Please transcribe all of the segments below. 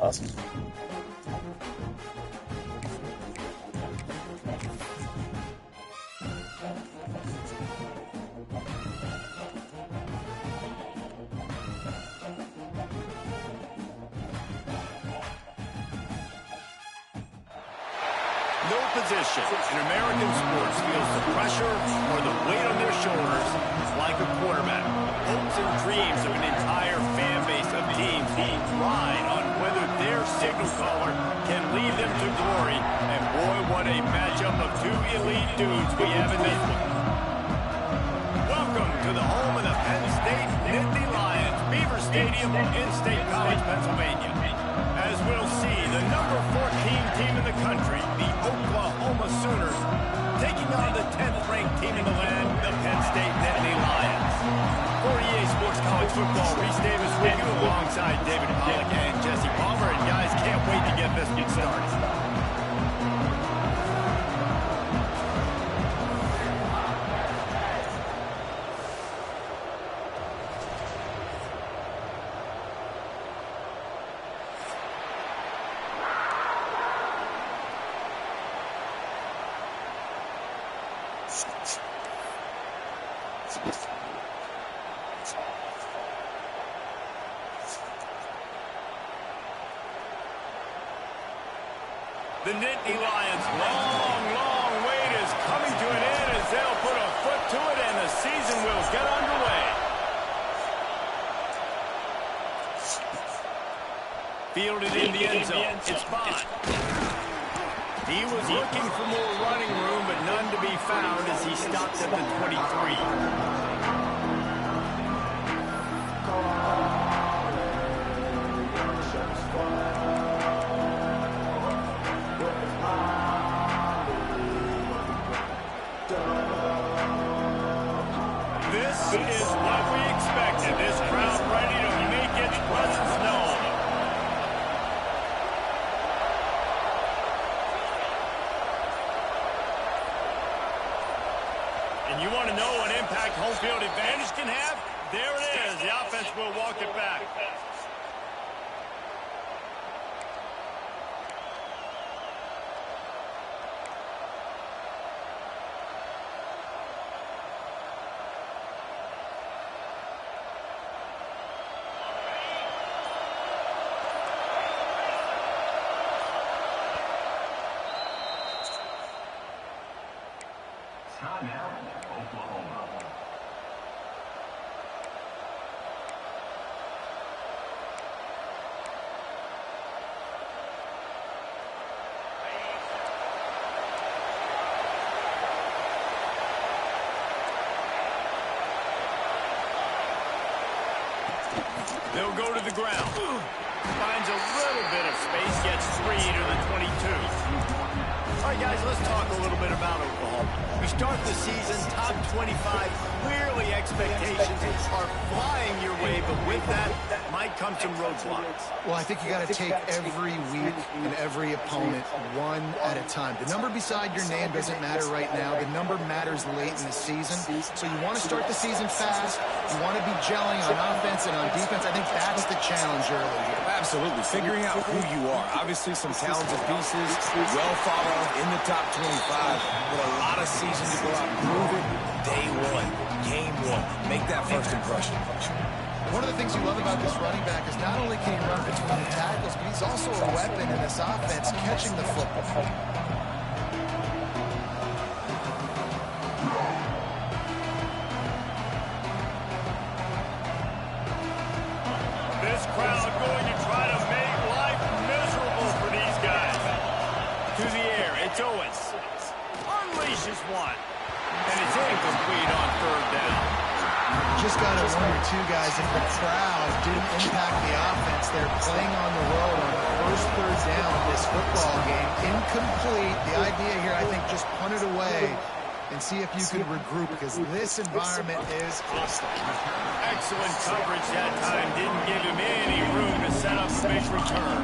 Awesome. No position in American sports feels the pressure or the weight on their shoulders like a quarterback. Hopes and dreams of an entire fan base of teams ride on whether their signal caller can lead them to glory. And boy, what a matchup of two elite dudes we have in this one. Welcome to the home of the Penn State Nittany Lions, Beaver Stadium in State College, Pennsylvania. As we'll see, the number 14 team in the country, the Oklahoma Sooners, taking on the 10th-ranked team in the land, the Penn State Nittany Lions. For EA Sports College Football, Reese Davis with you alongside David Pollack and Jesse Palmer. And guys, can't wait to get this one started. The Nittany Lions' long wait is coming to an end as they'll put a foot to it and the season will get underway. Fielded in the end zone. It's Bond. He was looking for more running room, but none to be found as he stopped at the 23. This is what we expected. This crowd ready to make its presence known. And you want to know what impact home field advantage can have? There it is. The offense will walk it back. They'll go to the ground. Finds a little bit of space, gets 3 to the 22. All right, guys, let's talk a little bit about Oklahoma. We start the season top 25. Clearly, expectations are flying your way, but with that might come some roadblocks. Well, I think you got to take every week and every opponent one at a time. The number beside your name doesn't matter right now. The number matters late in the season. So you want to start the season fast. You want to be gelling on offense and on defense. I think that's the challenge early here. Absolutely. Figuring out who you are. Obviously, some talented pieces, well thought of in the top 25, but a lot of season to go out and prove it. Day one, game one. Make that first impression. One of the things you love about this running back is not only can he run between the tackles, but he's also a weapon in this offense, catching the football. This crowd going to try to make life miserable for these guys. To the air, it's Owens. Unleashes one. And it's incomplete on third down. Just got to wonder, too, guys, if the crowd didn't impact the offense. They're playing on the road on the first third down of this football game. Incomplete. The idea here, I think, just punt it away and see if you can regroup, because this environment is hostile. Excellent coverage that time. Didn't give him any room to set up a big return.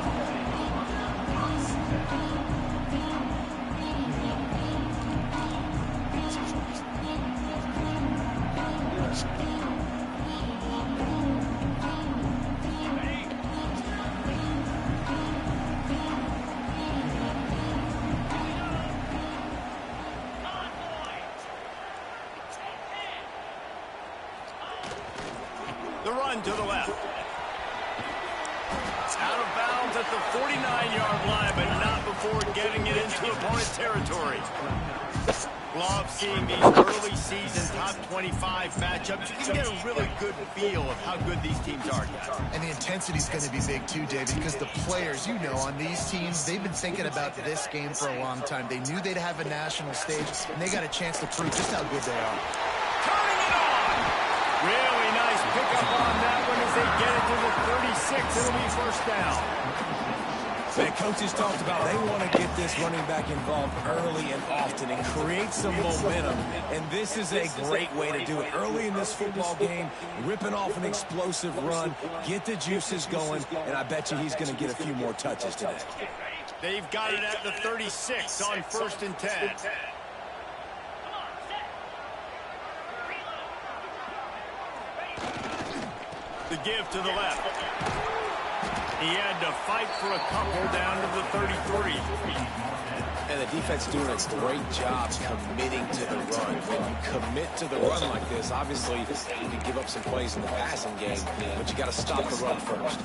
The run to the left. Out of bounds at the 49-yard line, but not before getting it into opponent territory. Love seeing these early season top 25 matchups. You can get a really good feel of how good these teams are, guys. And the intensity is going to be big too, David, because the players, you know, on these teams, they've been thinking about this game for a long time. They knew they'd have a national stage, and they got a chance to prove just how good they are. Turning it on! Really nice pickup on that one as they get it to the 36. It'll be first down. The coaches talked about they want to get this running back involved early and often and create some momentum. And this is a great way to do it. Early in this football game, ripping off an explosive run, get the juices going, and I bet you he's going to get a few more touches today. They've got it at the 36 on 1st and 10. The give to the left. He had to fight for a couple down to the 33. And the defense doing a great job committing to the run. When you commit to the run like this, obviously you can give up some plays in the passing game, but you got to stop the run first.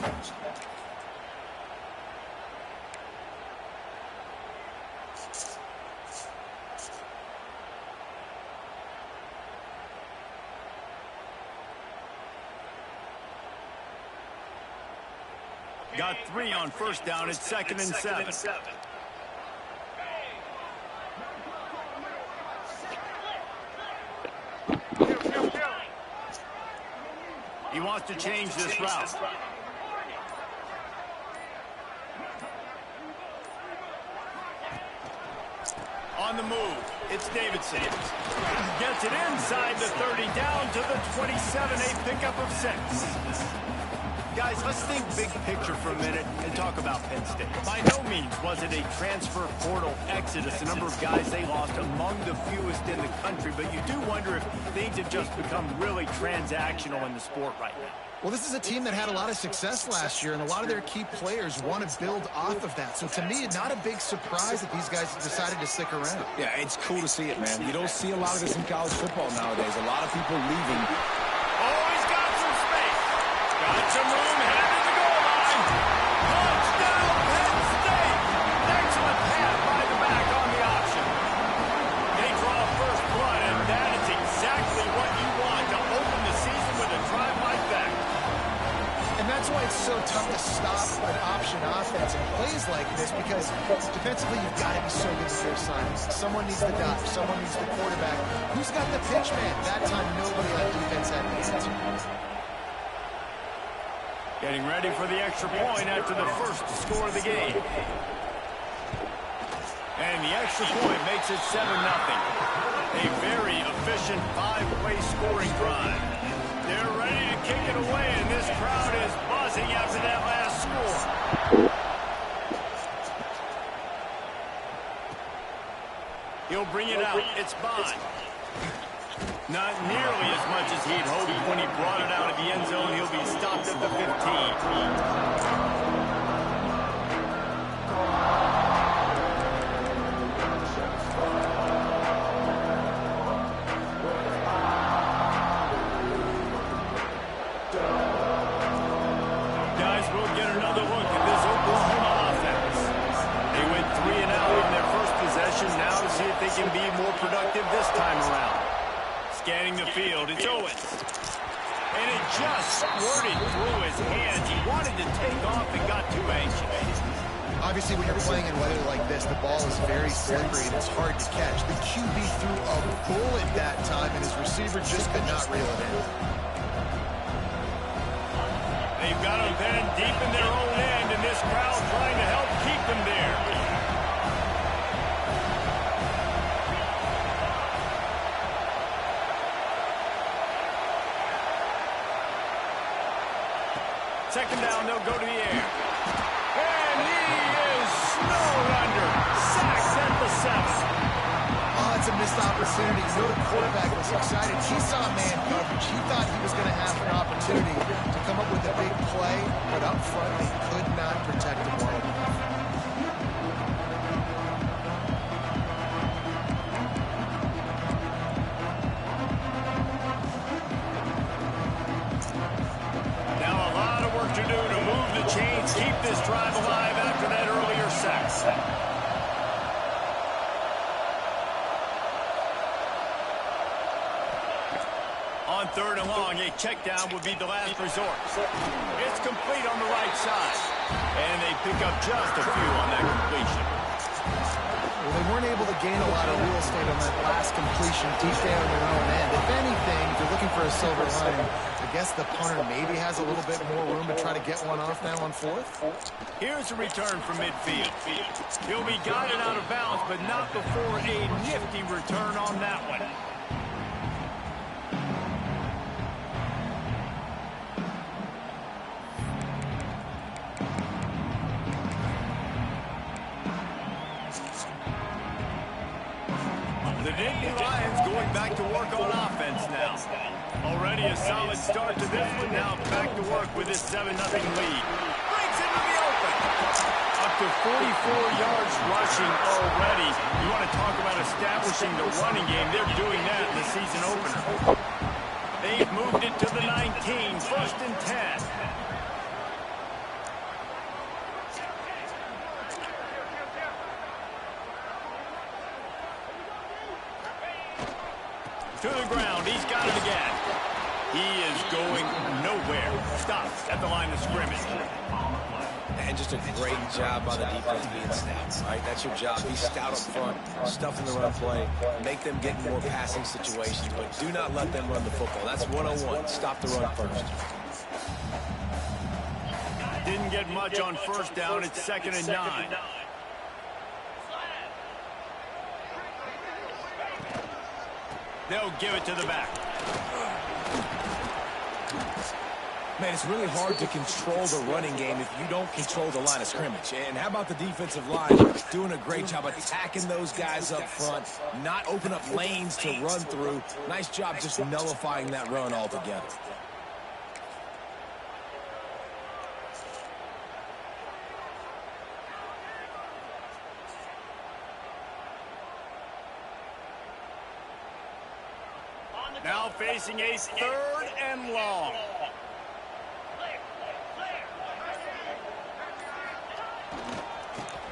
Got 3 on 1st down. It's 2nd and 7. He wants to change this route. On the move, it's Davidson. Gets it inside the 30, down to the 27, a pickup of 6. Guys, let's think big picture for a minute and talk about Penn State. By no means was it a transfer portal exodus, the number of guys they lost among the fewest in the country, but you do wonder if things have just become really transactional in the sport right now. Well, this is a team that had a lot of success last year, and a lot of their key players want to build off of that. So to me, not a big surprise that these guys decided to stick around. Yeah, it's cool to see it, man. You don't see a lot of this in college football nowadays. A lot of people leaving. Oh, he's got some space. Got some room, headed to the goal line. Touchdown, Penn State. Excellent pass by the back on the option. They draw first blood, and that is exactly what you want to open the season with a drive like that. And that's why it's so tough to stop an option offense and plays like this, because defensively you've got to be so good with your assignments. Someone needs the dot, someone needs the quarterback. Who's got the pitch man? That time nobody on defense had the answer. Getting ready for the extra point after the first score of the game. And the extra point makes it 7-0. A very efficient 5-play scoring drive. They're ready to kick it away, and this crowd is buzzing after that last score. He'll bring it out. It's Bond. Not nearly as much as he'd hoped when he brought it out of the end zone. He'll be stopped at the 15. Now to see if they can be more productive this time around. Scanning the field, it's Owens. And it just squirted through his hands. He wanted to take off and got too anxious. Obviously, when you're playing in weather like this, the ball is very slippery and it's hard to catch. The QB threw a bullet that time, and his receiver just could not reel it in. They've got him pinned deep in their own end, and this crowd trying to help keep them there. Second down, they'll go to the air. And he is snowed under. Sacks at the 7. Oh, it's a missed opportunity. You know the quarterback was excited. He saw man coverage. He thought he was going to have an opportunity to come up with a big play, but up front they could not protect him well enough. On 3rd and long, a check down would be the last resort. It's complete on the right side. And they pick up just a few on that completion. Well, they weren't able to gain a lot of real estate on that last completion deep down their own end. If anything, if you're looking for a silver lining, I guess the punter maybe has a little bit more room to try to get one off now on 4th. Here's a return from midfield. He'll be guided out of bounds, but not before a nifty return on that one. The Nittany Lions going back to work on offense now. Already a solid start to this one. Now back to work with this 7-0 lead. Breaks into the open. Up to 44 yards rushing already. You want to talk about establishing the running game. They're doing that in the season opener. They've moved it to the 19. 1st and 10. To the ground. He's got it again. He is going nowhere. Stops at the line of scrimmage. And just a great job by the defense being stout. Right? That's your job. Be stout up front, stuff in the run play, make them get in more passing situations, but do not let them run the football. That's 101. Stop the run first. Didn't get much on 1st down. It's 2nd and 9. They'll give it to the back. Man, it's really hard to control the running game if you don't control the line of scrimmage. And how about the defensive line doing a great job attacking those guys up front, not open up lanes to run through. Nice job just nullifying that run altogether. Now facing a 3rd and long.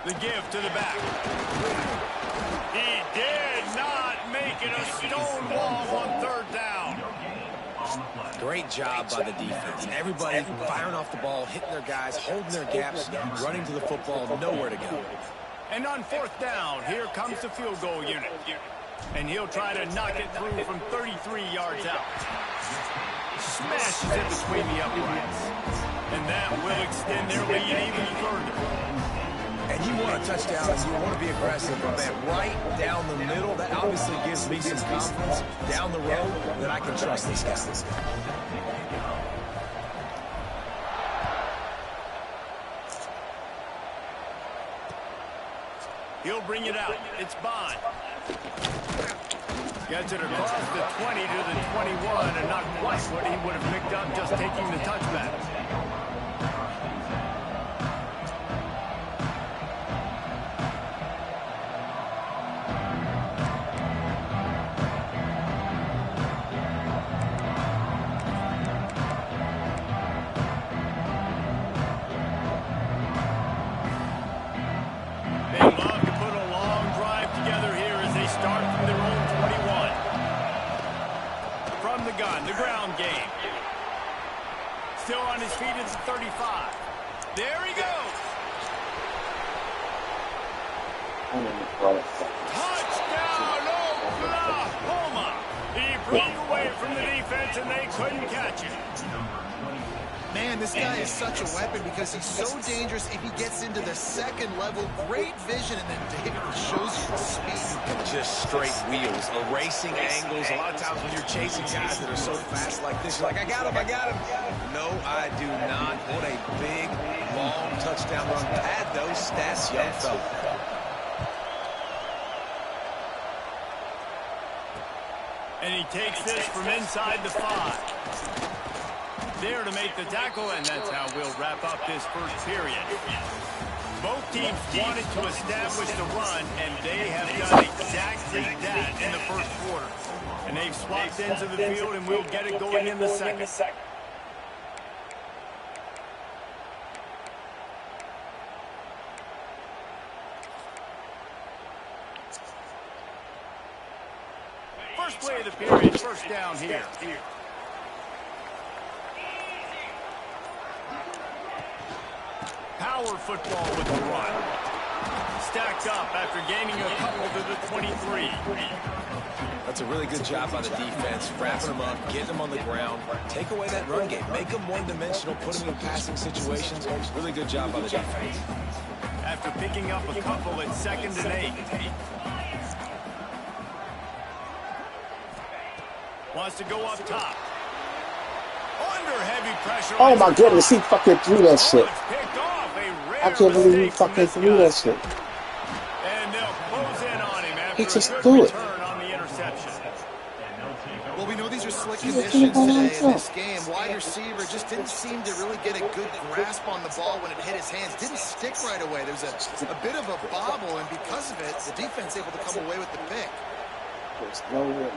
The give to the back. He did not make it a stone wall on 3rd down. Great job by the defense. Everybody firing off the ball, hitting their guys, holding their gaps, running to the football, nowhere to go. And on 4th down, here comes the field goal unit. And he'll try to knock it through from 33 yards out. Smashes it between the uprights. And that will extend their lead even further. And you want a touchdown, and you want to be aggressive, but man, right down the middle, that obviously gives me some confidence down the road that I can trust these guys. He'll bring it out. It's Bond. Gets it across the 20 to the 21, and not quite what he would have picked up just taking the touchback. The ground game. Still on his feet at the 35. There he goes. Touchdown, Oklahoma. He broke away from the defense and they couldn't catch him. Man, this guy is such a weapon because he's so dangerous if he gets into the 2nd level. Great vision, and then David shows you the speed. Just straight wheels, erasing angles. A lot of times when you're chasing guys that are so fast like this, you're like, I got him. No, I do not. What a big, long touchdown run. Pad those stats, young fella. And he takes this from inside the 5. There to make the tackle, and that's how we'll wrap up this first period. Both teams wanted to establish the run, and they have done exactly that in the first quarter. And they've swapped into the field, and we'll get it going in the second. First play of the period, 1st down here. power football with the run. Stacked up after gaining a couple to the 23. That's a really good job by the defense, wrapping them up, getting them on the ground. Take away that run game. Make them one-dimensional, put them in passing situations. Really good job by the defense. After picking up a couple at 2nd and 8. Wants to go up top. Under heavy pressure. Oh my goodness, he fucking threw that shit. I can't believe he fucking threw that shit. And they'll close in on him after He just a good threw it. return on the interception. Well, we know these are slick conditions today in this game. Wide receiver just didn't seem to really get a good grasp on the ball when it hit his hands. Didn't stick right away. There was a bit of a bobble, and because of it, the defense able to come away with the pick. There's no way.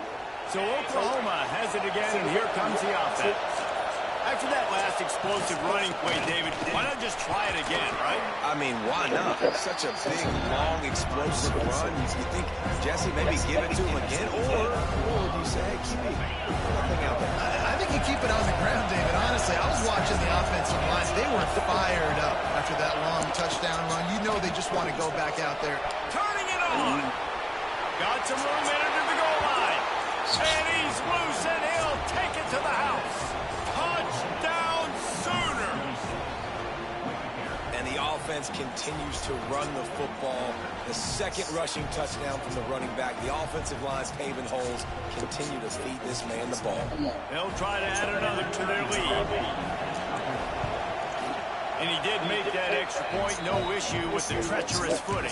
So Oklahoma has it again, and here comes the offense. After that last explosive running play, David, why not just try it again, right? I mean, why not? Such a big, long, explosive run. You think, Jesse, maybe give it to him again? Or do you say, hey, keep it? Nothing out there. I think you keep it on the ground, David. Honestly, I was watching the offensive line. They were fired up after that long touchdown run. You know they just want to go back out there. Turning it on. Got some room in it to the goal line. And he's loose, and he'll take it to the house. Touchdown Sooners. And the offense continues to run the football. The second rushing touchdown from the running back. The offensive line's paving holes. Continue to feed this man the ball. They'll try to add another to their lead. And he did make that extra point, no issue with the treacherous footing.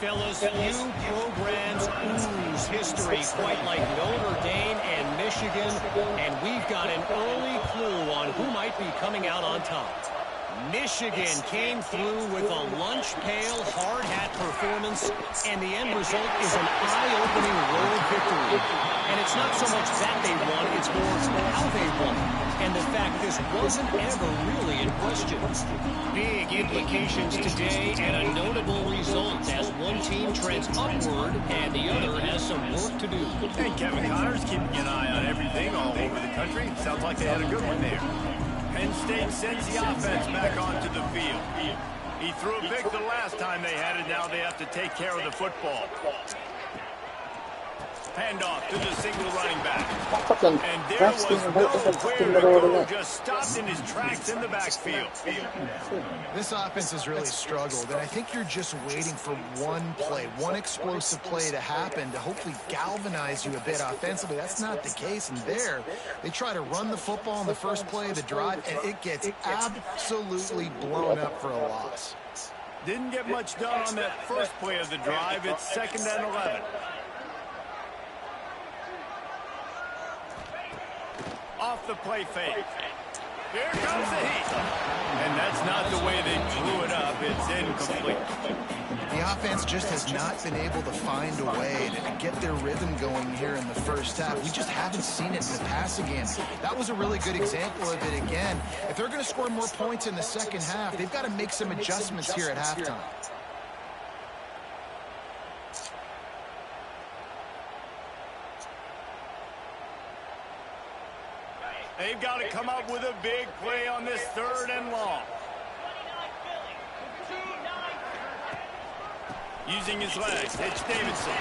Fellas, few programs ooze history quite like Notre Dame and Michigan, and we've got an early clue on who might be coming out on top. Michigan came through with a lunch pail, hard hat performance, and the end result is an eye-opening road victory. And it's not so much that they won, it's more how they won. And the fact this wasn't ever really in question. Big implications today and a notable result as one team trends upward and the other has some work to do. And Kevin Connors keeping an eye on everything all over the country. Sounds like they had a good one there. Penn State sends the offense back onto the field. He threw a pick the last time they had it. Now they have to take care of the football. Handoff to the single running back. And there was nowhere to go. Just stopped in his tracks in the backfield. This offense has really struggled, and I think you're just waiting for one play, one explosive play to happen to hopefully galvanize you a bit offensively. That's not the case, and there, they try to run the football in the first play of the drive, and it gets absolutely blown up for a loss. Didn't get much done on that first play of the drive. It's 2nd and 11. Off the play fake. Here comes the heat. And that's not the way they blew it up. It's incomplete. The offense just has not been able to find a way to get their rhythm going here in the first half. We just haven't seen it in the passing game. That was a really good example of it again. If they're going to score more points in the second half, they've got to make some adjustments here at halftime. They've got to come up with a big play on this 3rd and long. Using his legs, it's Davidson.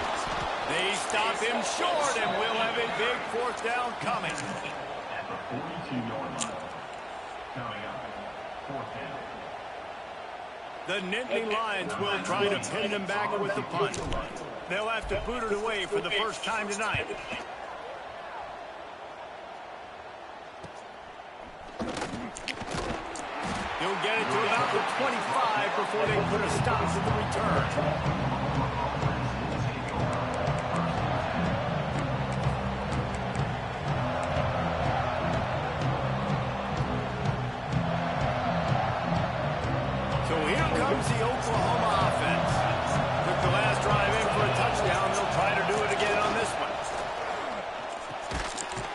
They stop him short, and we'll have a big 4th down coming. The Nittany Lions will try to pin them back with the punt. They'll have to boot it away for the first time tonight. He'll get it to about the 25 before they put a stop to the return. So here comes the Oklahoma offense. Took the last drive in for a touchdown. They'll try to do it again on this one.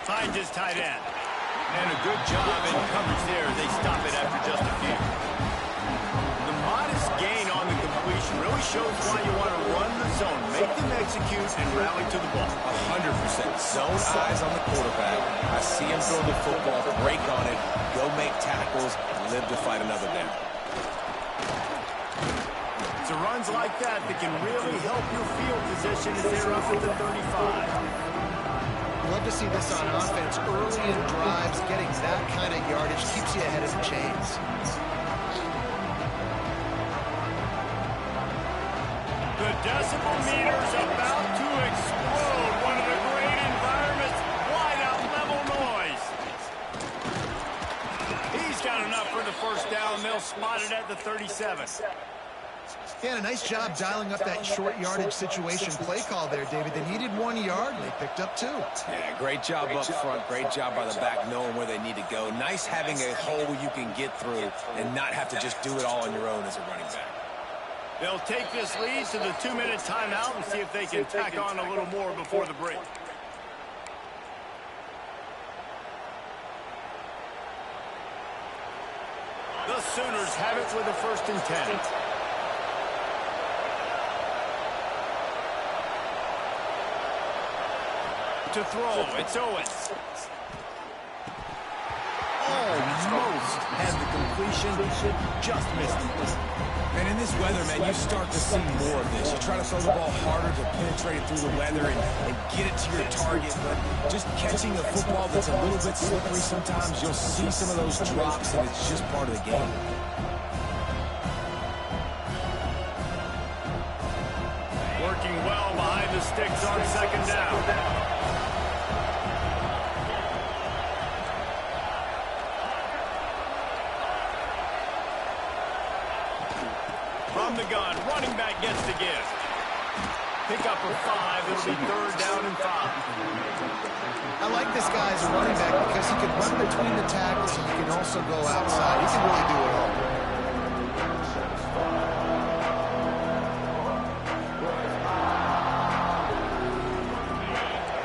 Finds his tight end. And a good job in coverage there. They stop it after just a few. The modest gain on the completion really shows why you want to run the zone. Make them execute and rally to the ball. 100%. Zone eyes on the quarterback. I see him throw the football, break on it, go make tackles, live to fight another down. It's the runs like that that can really help your field position as they're up at the 35. Love to see this on offense. Early in drives, getting that kind of yardage keeps you ahead of the chains. The decibel meter's about to explode. One of the great environments, wide out level noise. He's got enough for the first down. They'll spot it at the 37. Yeah, a nice job dialing up that short yardage situation play call there, David. They needed 1 yard, and they picked up 2. Yeah, great job up front. Great job by the back knowing where they need to go. Nice having a hole you can get through and not have to just do it all on your own as a running back. They'll take this lead to the 2-minute timeout and see if they can tack on a little more before the break. The Sooners have it with a 1st and 10. To throw, it's Owens. Almost had the completion, just missed it. And in this weather, man, you start to see more of this. You try to throw the ball harder to penetrate it through the weather and get it to your target, but just catching a football that's a little bit slippery sometimes, you'll see some of those drops, and it's just part of the game. Working well behind the sticks on 2nd down. From the gun, running back gets the gift. Pick up a 5, it'll be 3rd down and 5. I like this guy as a running back because he can run between the tackles and he can also go outside. He can really do it all.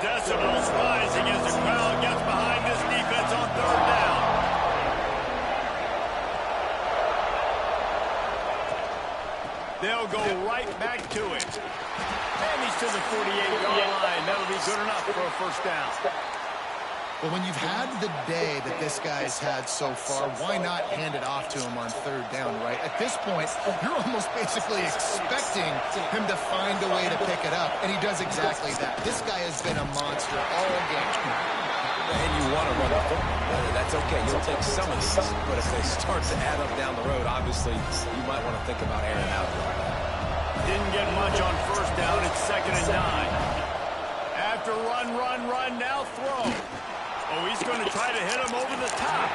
Decibels rising as the crowd gets behind this defense on 3rd down. They'll go right back to it. And he's to the 48-yard line. That'll be good enough for a 1st down. Well, when you've had the day that this guy's had so far, why not hand it off to him on 3rd down, right? At this point, you're almost basically expecting him to find a way to pick it up, and he does exactly that. This guy has been a monster all game. And you want to run the football. That's okay. You'll take some of these, but if they start to add up down the road, obviously you might want to think about airing out. Didn't get much on 1st down. It's 2nd and 9. After run, now throw. Oh, he's going to try to hit him over the top.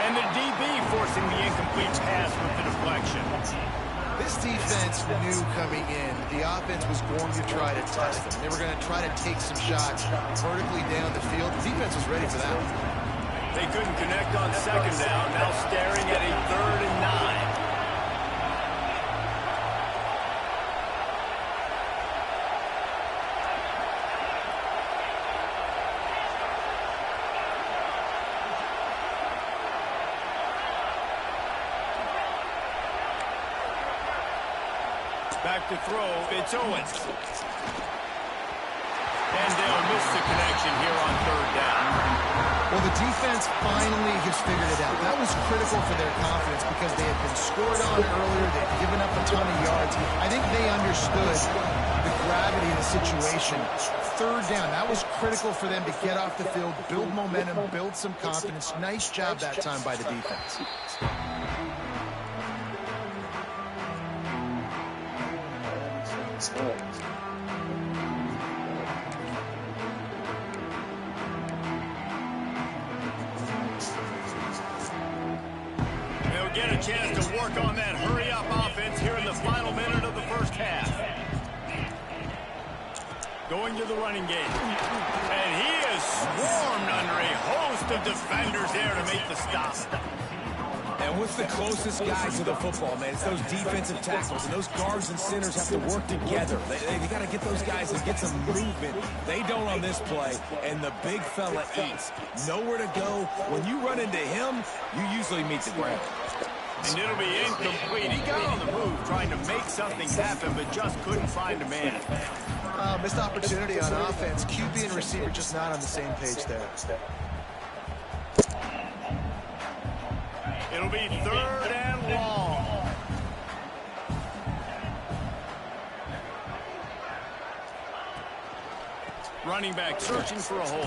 And the DB forcing the incomplete pass with the deflection. This defense knew coming in the offense was going to try to test them. They were going to try to take some shots vertically down the field. The defense was ready for that. They couldn't connect on 2nd down. Now staring at a 3rd and 9. Back to throw, it's Owens. And they'll miss the connection here on 3rd down. Well, the defense finally has figured it out. That was critical for their confidence because they had been scored on earlier. They'd given up a ton of yards. I think they understood the gravity of the situation. 3rd down, that was critical for them to get off the field, build momentum, build some confidence. Nice job that time by the defense. They'll get a chance to work on that hurry-up offense here in the final minute of the 1st half. Going to the running game. And he is swarmed under a host of defenders there to make the stop. And what's the closest guys to the football, man? It's those defensive tackles, and those guards and centers have to work together. They got to get those guys and get some movement. They don't on this play, and the big fella eats. Nowhere to go. When you run into him, you usually meet the ground. And it'll be incomplete. He got on the move trying to make something happen, but just couldn't find a man. Missed opportunity on offense. QB and receiver just not on the same page there. It'll be 3rd and long. Running back searching for a hole.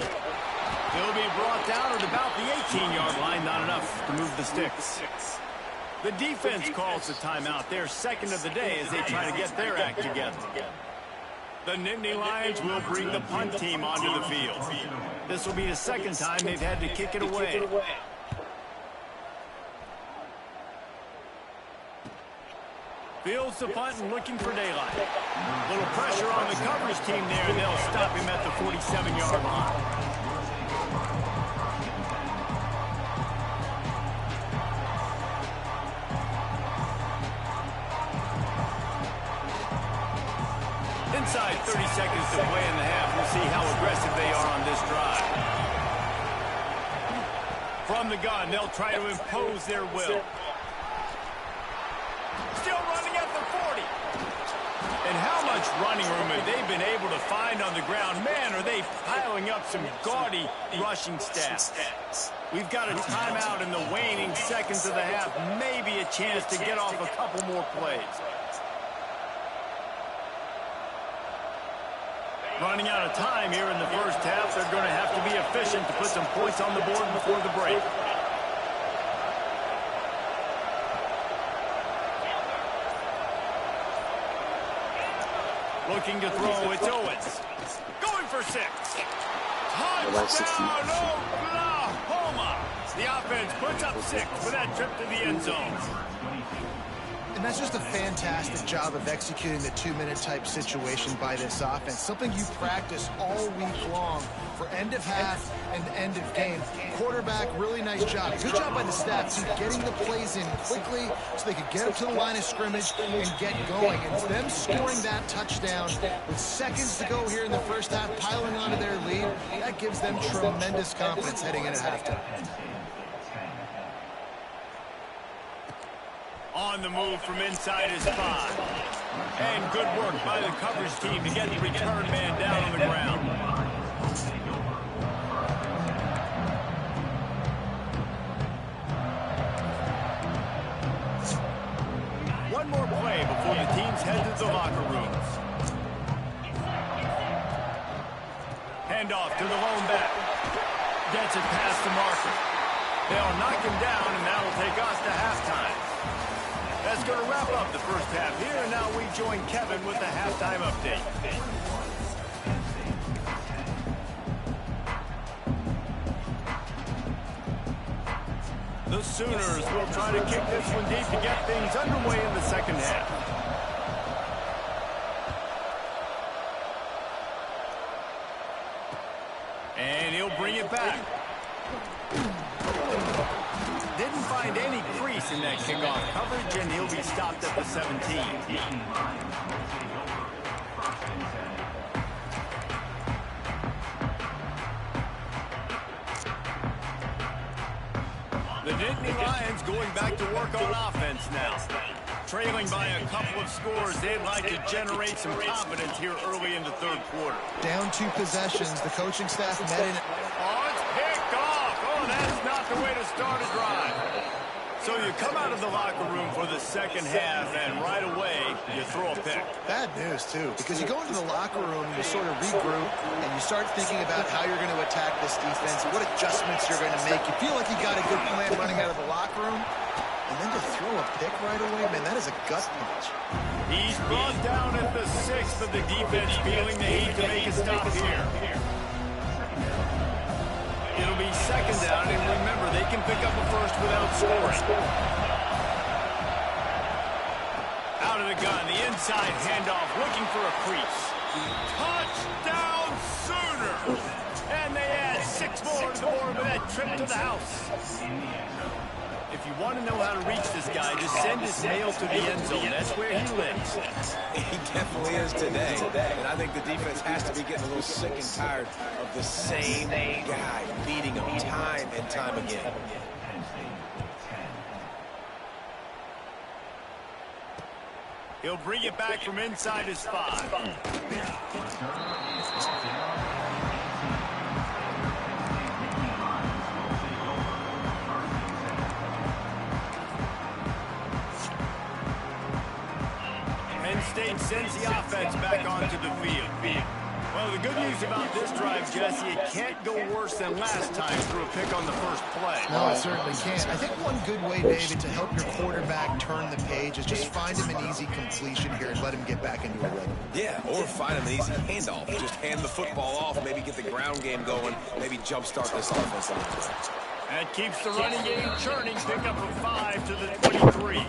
He'll be brought down at about the 18-yard line. Not enough to move the sticks. The defense calls the timeout. Their second of the day as they try to get their act together. The Nittany Lions will bring the punt team onto the field. This will be the second time they've had to kick it away. Fields the punt and looking for daylight. Little pressure on the coverage team there, and they'll stop him at the 47-yard line. Inside 30 seconds to play in the half. We'll see how aggressive they are on this drive. From the gun, they'll try to impose their will. Still running at the 40. And how much running room have they been able to find on the ground? Man, are they piling up some gaudy rushing stats. We've got a timeout in the waning seconds of the half. Maybe a chance to get off a couple more plays. Running out of time here in the first half. They're going to have to be efficient to put some points on the board before the break. Looking to throw, it's Owens. Going for 6. Touchdown, Oklahoma! The offense puts up 6 for that trip to the end zone. And that's just a fantastic job of executing the 2-minute type situation by this offense. Something you practice all week long for end of half and end of game. Quarterback, really nice job. Good job by the staff, too, getting the plays in quickly so they could get up to the line of scrimmage and get going. And them scoring that touchdown with seconds to go here in the first half, piling onto their lead, that gives them tremendous confidence heading in at halftime. On the move from inside his 5. And good work by the coverage team to get the return man down on the ground. One more play before the teams head to the locker rooms. Handoff to the lone back. Gets it past the marker. They'll knock him down, and that'll take us to halftime. That's going to wrap up the first half here, and now we join Kevin with the halftime update. The Sooners will try to kick this one deep to get things underway in the second half. And he'll bring it back. Didn't find any crease in that kickoff coverage, and he'll be stopped at the 17. The Nittany Lions going back to work on offense now. Trailing by a couple of scores, they'd like to generate some confidence here early in the third quarter. Down 2 possessions, the coaching staff met in. Oh, it's picked off. Oh, that's not the way to start a drive. So you come out of the locker room for the second half, and right away, you throw a pick. Bad news, too, because you go into the locker room, you sort of regroup, and you start thinking about how you're going to attack this defense, what adjustments you're going to make. You feel like you got a good plan running out of the locker room, and then to throw a pick right away, man, that is a gut punch. He's brought down at the 6th, but the defense feeling the heat to make a stop here. It'll be second down, and remember, they can pick up a first without scoring. Out of the gun, the inside handoff, looking for a crease. Touchdown Sooners! And they add 6 more to the board with that trip to the house. If you want to know how to reach this guy, just send his mail to the end zone. That's where he lives. He definitely is today. And I think the defense has to be getting a little sick and tired of the same guy beating him time and time again. He'll bring it back from inside his 5. Penn State sends the offense back onto the field. Well, the good news about this drive, Jesse, it can't go worse than last time through a pick on the first play. No, it certainly can't. I think one good way, David, to help your quarterback turn the page is just find him an easy completion here and let him get back into a rhythm. Yeah, or find him an easy handoff. Just hand the football off, maybe get the ground game going, maybe jumpstart this offense a little bit. That keeps the running game churning. Pick up a 5 to the 23.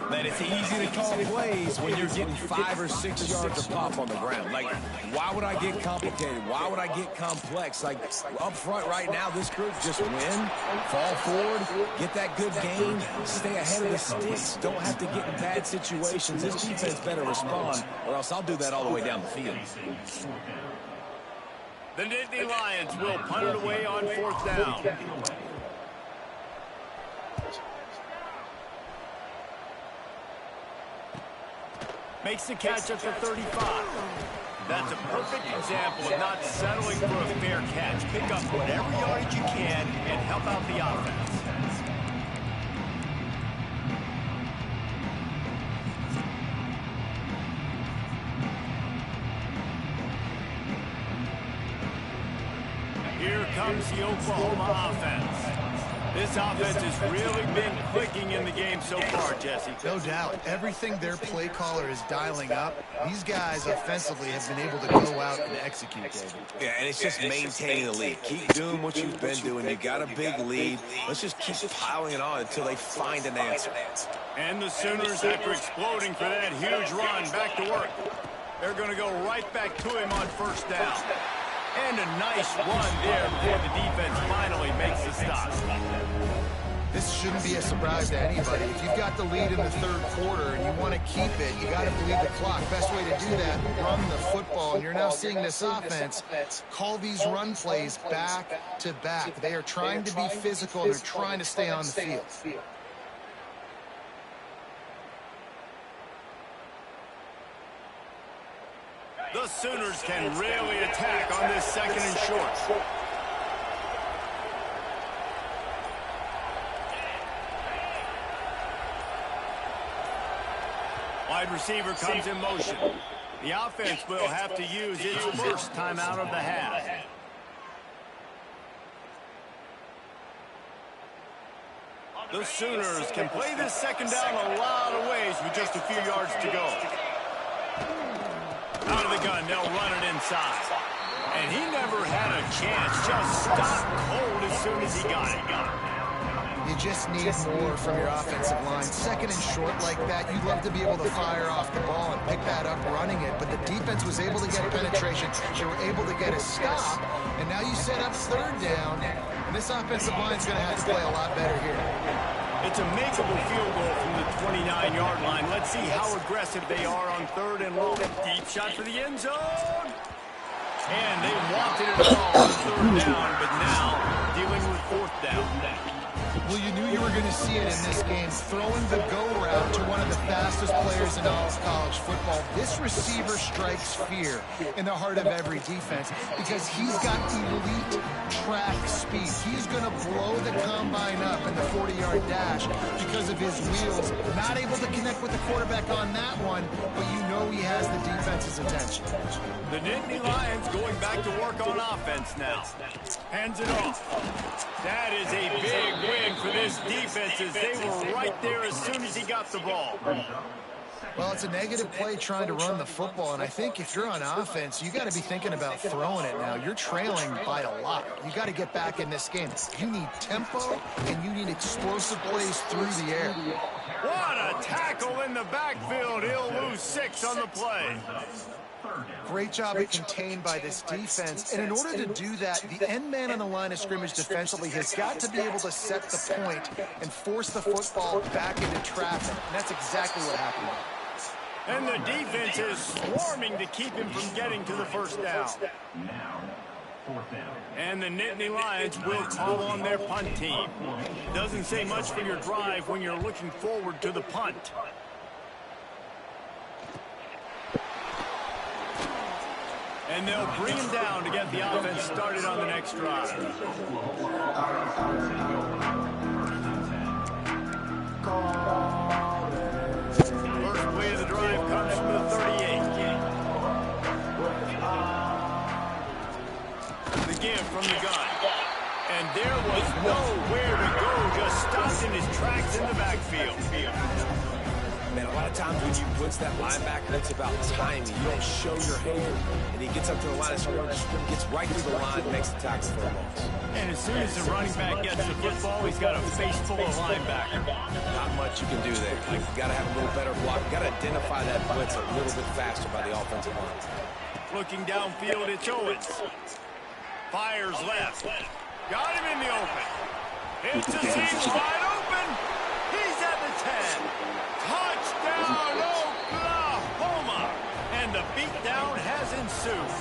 Man, it's easy to call plays when you're getting 5 or 6 yards of pop on the ground. Like, why would I get complicated? Why would I get complex? Like, up front right now, this group just win, fall forward, get that good gain, stay ahead of the sticks. Don't have to get in bad situations. This defense better respond, or else I'll do that all the way down the field. The Nittany Lions will punt it away on 4th down. Makes the catch at the 35. That's a perfect example of not settling for a fair catch. Pick up whatever yardage you can and help out the offense. Here comes the Oklahoma offense. This offense has really been clicking in the game so far, Jesse. No doubt. Everything their play caller is dialing up, these guys offensively have been able to go out and execute, David. Yeah, and it's just maintaining the lead. Keep doing what you've been doing. You got a big lead. Let's just keep piling it on until they find an answer. And the Sooners, after exploding for that huge run, back to work. They're going to go right back to him on 1st down. And a nice run there before the defense finally makes the stop. This shouldn't be a surprise to anybody. If you've got the lead in the 3rd quarter and you want to keep it, you got to bleed the clock. Best way to do that, run the football. And you're now seeing this offense call these run plays back to back. They are trying to be physical and they're trying to stay on the field. The Sooners can really attack on this 2nd and short. Wide receiver comes in motion. The offense will have to use its first timeout of the half. The Sooners can play this 2nd down a lot of ways with just a few yards to go. Out of the gun, they'll run it inside. And he never had a chance. Just stopped cold as soon as he got it. You just need more from your offensive line. 2nd and short like that, you'd love to be able to fire off the ball and pick that up running it. But the defense was able to get penetration. They were able to get a stop. And now you set up 3rd down. And this offensive line is going to have to play a lot better here. It's a makeable field goal from the 29-yard line. Let's see how aggressive they are on 3rd and long. Deep shot for the end zone. And they wanted it all on 3rd down, but now dealing with 4th down. Well, you knew you were going to see it in this game. Throwing the go route to one of the fastest players in all of college football. This receiver strikes fear in the heart of every defense because he's got elite track speed. He's going to blow the combine up in the 40-yard dash because of his wheels. Not able to connect with the quarterback on that one, but you know he has the defense's attention. The Nittany Lions going back to work on offense now. Hands it off. That is a big win for this defense as they were right there as soon as he got the ball. Well, it's a negative play trying to run the football, and I think if you're on offense, you got to be thinking about throwing it now. You're trailing by a lot. You got to get back in this game. You need tempo, and you need explosive plays through the air. What a tackle in the backfield. He'll lose 6 on the play. Great job contained by this defense. And in order to do that, the end man on the line of scrimmage defensively has got to be able to set the point and force the football back into traffic. And that's exactly what happened. And the defense is swarming to keep him from getting to the 1st down. And the Nittany Lions will call on their punt team. Doesn't say much for your drive when you're looking forward to the punt. And they'll bring him down to get the offense started on the next drive. First play of the drive comes from the 38. give from the gun. And there was nowhere to go, just stopped in his tracks in the backfield. Man, a lot of times when you blitz that linebacker, it's about timing. You don't show your hand, and he gets up to the line of scrimmage, gets right through the line, makes the tackle for a loss. And as soon as the running back gets the football, he's got a face full of linebacker. Not much you can do there. Like, you got to have a little better block. You got to identify that blitz a little bit faster by the offensive line. Looking downfield, it's Owens. Fires left. Got him in the open. It's a seam wide open. He's at the 10. Touchdown, Oklahoma! And the beatdown has ensued.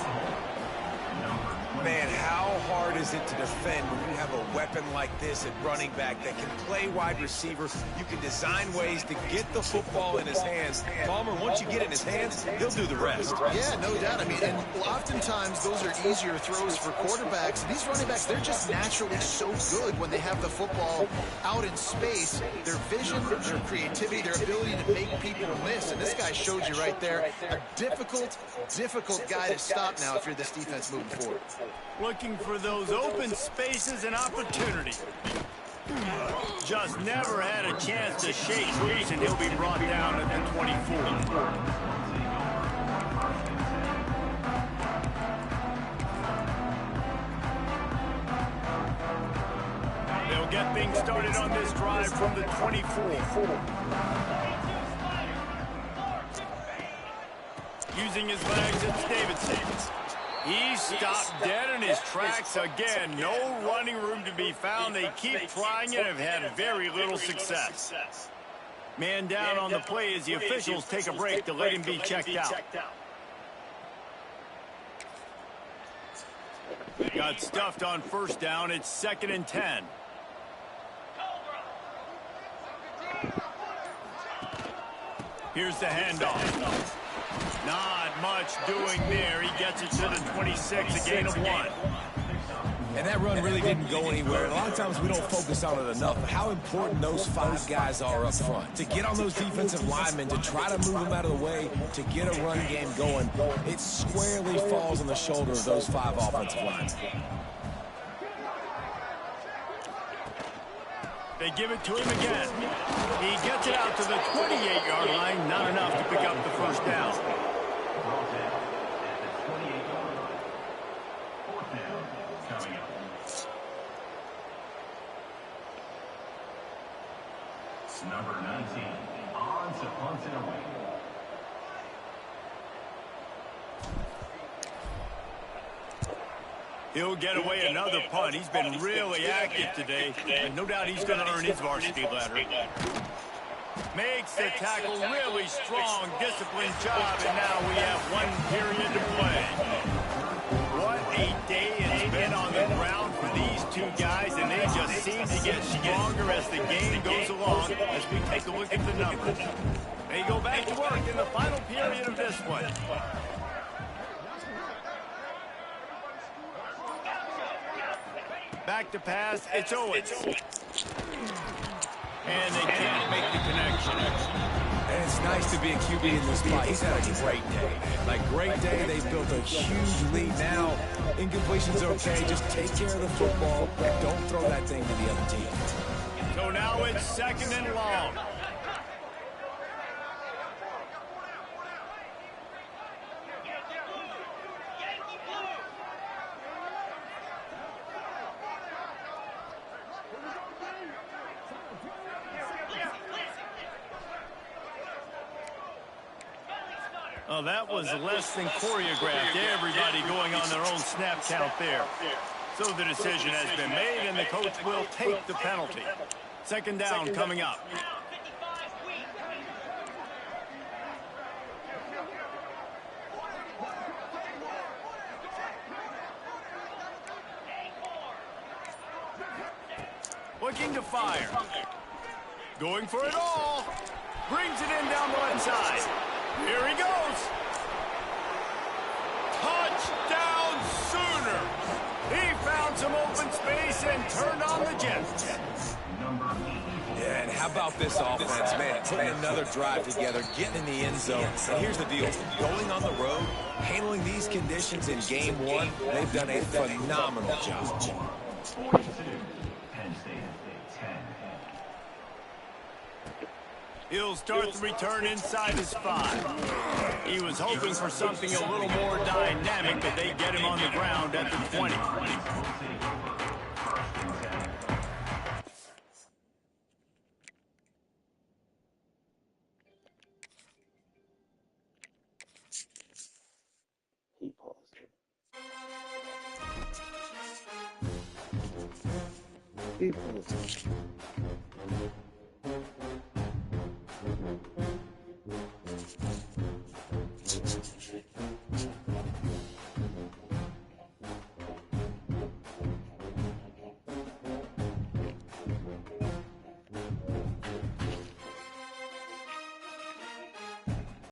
Man, how hard is it to defend when you have a weapon like this at running back that can play wide receiver? You can design ways to get the football in his hands. Palmer, once you get it in his hands, he'll do the rest. Yeah, no doubt. I mean, and oftentimes those are easier throws for quarterbacks. These running backs, they're just naturally so good when they have the football out in space. Their vision, their creativity, their ability to make people miss. And this guy showed you right there, a difficult guy to stop now if you're this defense moving forward. Looking for those open spaces and opportunity. Just never had a chance to shake loose, and he'll be brought down at the 24. They'll get things started on this drive from the 24. Using his legs, it's Davidson. He stopped dead in his tracks again. No running room to be found. They keep trying it and have had very little success. Man down on the play as the officials take a break to let him be checked out. Got stuffed on first down. It's 2nd and 10. Here's the handoff. Not much doing there. He gets it to the 26, a gain of 1. And that run really didn't go anywhere. And a lot of times we don't focus on it enough, but how important those 5 guys are up front. To get on those defensive linemen, to try to move them out of the way, to get a run game going, it squarely falls on the shoulder of those 5 offensive linemen. They give it to him again. He gets it out to the 28-yard line. Not enough to pick up the first down. Number 19, on to punt it away. He'll get away another punt. He's been really active today, and no doubt he's going to earn his varsity letter. Makes the tackle really strong, disciplined job, and now we have 1 period to play. What a day it's been on the ground for these 2 guys, and they just seem to get stronger as the game goes along as we take a look at the numbers. They go back to work in the final period of this one. Back to pass, it's Owens. And they can't make the connection. And it's nice to be a QB in this spot. He's had a great day. Like, great day. They've built a huge lead now. Incompletion's okay. Just take care of the football. Don't throw that thing to the other team. So now it's 2nd and long. Well, that was less than choreographed. Everybody going on their own snap count there. So the decision has been made, and the coach will take the penalty. 2nd down coming up. Looking to fire. Going for it all. Brings it in down the left side. Here he goes. Touchdown Sooners. He found some open space and turned on the Jets. Yeah, and how about this offense, man? Putting another drive together, getting in the end zone. And here's the deal. Going on the road, handling these conditions in game one, they've done a phenomenal job. 42, Penn State, 10. He'll start the return inside his 5. He was hoping for something a little more dynamic, but they get him on the ground at the 20. He paused it. He paused it.